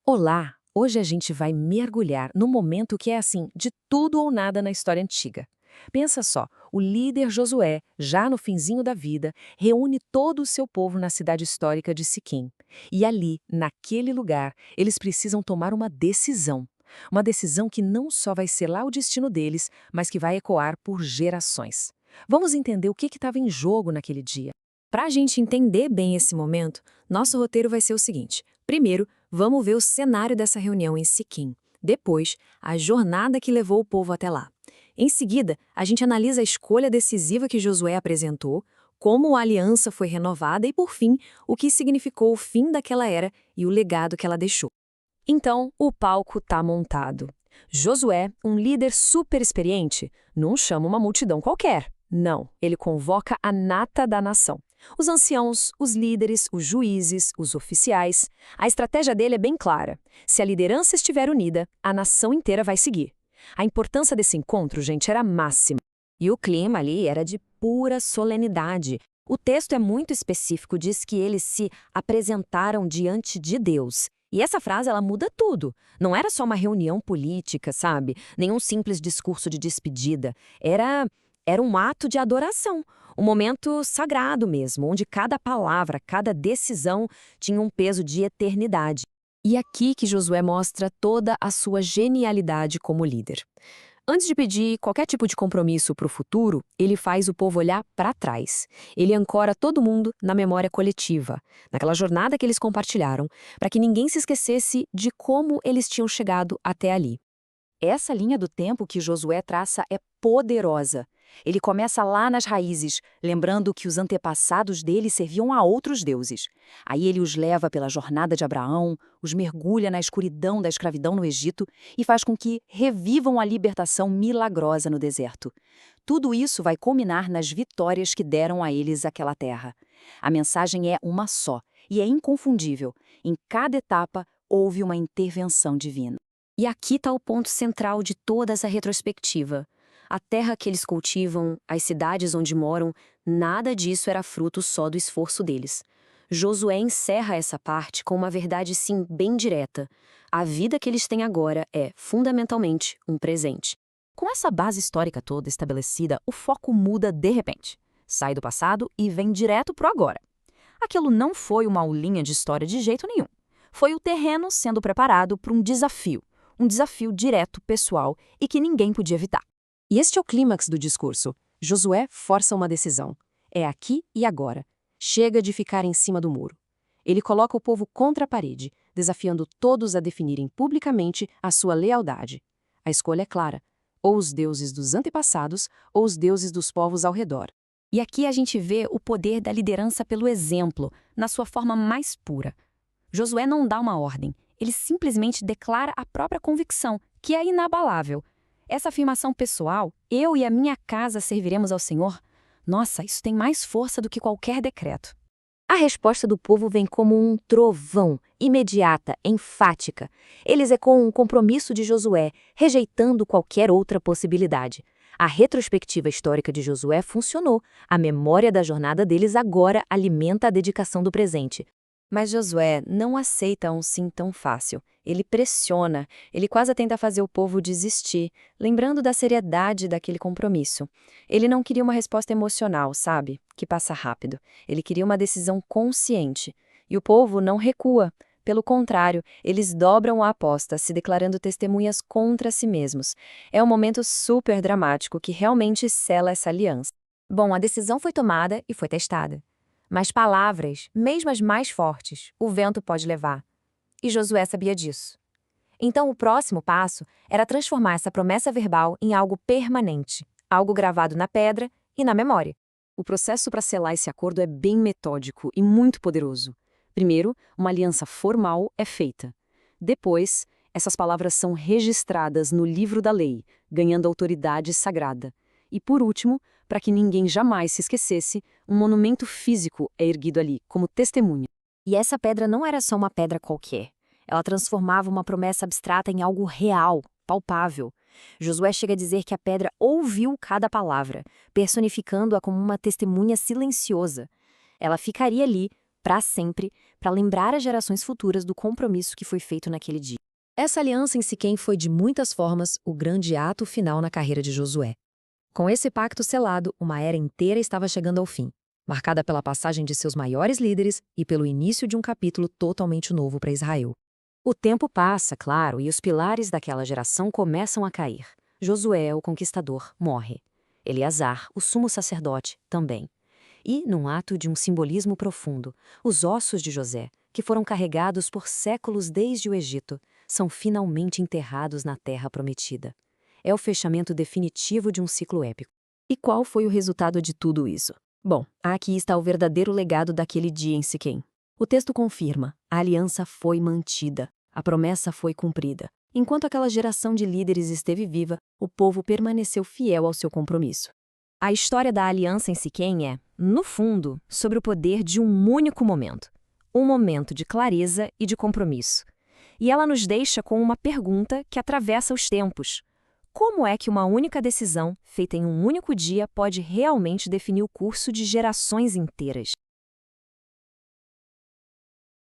Olá! Hoje a gente vai mergulhar num momento que é assim, de tudo ou nada na história antiga. Pensa só, o líder Josué, já no finzinho da vida, reúne todo o seu povo na cidade histórica de Siquém. E ali, naquele lugar, eles precisam tomar uma decisão. Uma decisão que não só vai selar o destino deles, mas que vai ecoar por gerações. Vamos entender o que estava em jogo naquele dia. Para a gente entender bem esse momento, nosso roteiro vai ser o seguinte. Primeiro, vamos ver o cenário dessa reunião em Siquém. Depois, a jornada que levou o povo até lá. Em seguida, a gente analisa a escolha decisiva que Josué apresentou, como a aliança foi renovada e, por fim, o que significou o fim daquela era e o legado que ela deixou. Então, o palco está montado. Josué, um líder super experiente, não chama uma multidão qualquer. Não, ele convoca a nata da nação. Os anciãos, os líderes, os juízes, os oficiais. A estratégia dele é bem clara. Se a liderança estiver unida, a nação inteira vai seguir. A importância desse encontro, gente, era máxima. E o clima ali era de pura solenidade. O texto é muito específico, diz que eles se apresentaram diante de Deus. E essa frase, ela muda tudo. Não era só uma reunião política, sabe? Nenhum simples discurso de despedida. Era um ato de adoração. Um momento sagrado mesmo, onde cada palavra, cada decisão tinha um peso de eternidade. E aqui que Josué mostra toda a sua genialidade como líder. Antes de pedir qualquer tipo de compromisso para o futuro, ele faz o povo olhar para trás. Ele ancora todo mundo na memória coletiva, naquela jornada que eles compartilharam, para que ninguém se esquecesse de como eles tinham chegado até ali. Essa linha do tempo que Josué traça é poderosa. Ele começa lá nas raízes, lembrando que os antepassados dele serviam a outros deuses. Aí ele os leva pela jornada de Abraão, os mergulha na escuridão da escravidão no Egito e faz com que revivam a libertação milagrosa no deserto. Tudo isso vai culminar nas vitórias que deram a eles aquela terra. A mensagem é uma só e é inconfundível. Em cada etapa houve uma intervenção divina. E aqui está o ponto central de toda essa retrospectiva. A terra que eles cultivam, as cidades onde moram, nada disso era fruto só do esforço deles. Josué encerra essa parte com uma verdade sim bem direta. A vida que eles têm agora é, fundamentalmente, um presente. Com essa base histórica toda estabelecida, o foco muda de repente. Sai do passado e vem direto pro agora. Aquilo não foi uma aulinha de história de jeito nenhum. Foi o terreno sendo preparado para um desafio direto, pessoal e que ninguém podia evitar. E este é o clímax do discurso. Josué força uma decisão. É aqui e agora. Chega de ficar em cima do muro. Ele coloca o povo contra a parede, desafiando todos a definirem publicamente a sua lealdade. A escolha é clara: ou os deuses dos antepassados ou os deuses dos povos ao redor. E aqui a gente vê o poder da liderança pelo exemplo, na sua forma mais pura. Josué não dá uma ordem, ele simplesmente declara a própria convicção, que é inabalável. Essa afirmação pessoal, eu e a minha casa serviremos ao Senhor, nossa, isso tem mais força do que qualquer decreto. A resposta do povo vem como um trovão, imediata, enfática. Eles ecoam um compromisso de Josué, rejeitando qualquer outra possibilidade. A retrospectiva histórica de Josué funcionou. A memória da jornada deles agora alimenta a dedicação do presente. Mas Josué não aceita um sim tão fácil. Ele pressiona, ele quase tenta fazer o povo desistir, lembrando da seriedade daquele compromisso. Ele não queria uma resposta emocional, sabe? Que passa rápido. Ele queria uma decisão consciente. E o povo não recua. Pelo contrário, eles dobram a aposta, se declarando testemunhas contra si mesmos. É um momento super dramático que realmente sela essa aliança. Bom, a decisão foi tomada e foi testada. Mas palavras, mesmo as mais fortes, o vento pode levar. E Josué sabia disso. Então o próximo passo era transformar essa promessa verbal em algo permanente, algo gravado na pedra e na memória. O processo para selar esse acordo é bem metódico e muito poderoso. Primeiro, uma aliança formal é feita. Depois, essas palavras são registradas no livro da lei, ganhando autoridade sagrada. E por último, para que ninguém jamais se esquecesse, um monumento físico é erguido ali, como testemunha. E essa pedra não era só uma pedra qualquer. Ela transformava uma promessa abstrata em algo real, palpável. Josué chega a dizer que a pedra ouviu cada palavra, personificando-a como uma testemunha silenciosa. Ela ficaria ali, para sempre, para lembrar as gerações futuras do compromisso que foi feito naquele dia. Essa aliança em Siquém foi, de muitas formas, o grande ato final na carreira de Josué. Com esse pacto selado, uma era inteira estava chegando ao fim, marcada pela passagem de seus maiores líderes e pelo início de um capítulo totalmente novo para Israel. O tempo passa, claro, e os pilares daquela geração começam a cair. Josué, o conquistador, morre. Eleazar, o sumo sacerdote, também. E, num ato de um simbolismo profundo, os ossos de José, que foram carregados por séculos desde o Egito, são finalmente enterrados na terra prometida. É o fechamento definitivo de um ciclo épico. E qual foi o resultado de tudo isso? Bom, aqui está o verdadeiro legado daquele dia em Siquém. O texto confirma: a aliança foi mantida, a promessa foi cumprida. Enquanto aquela geração de líderes esteve viva, o povo permaneceu fiel ao seu compromisso. A história da aliança em Siquém é, no fundo, sobre o poder de um único momento. Um momento de clareza e de compromisso. E ela nos deixa com uma pergunta que atravessa os tempos. Como é que uma única decisão, feita em um único dia, pode realmente definir o curso de gerações inteiras?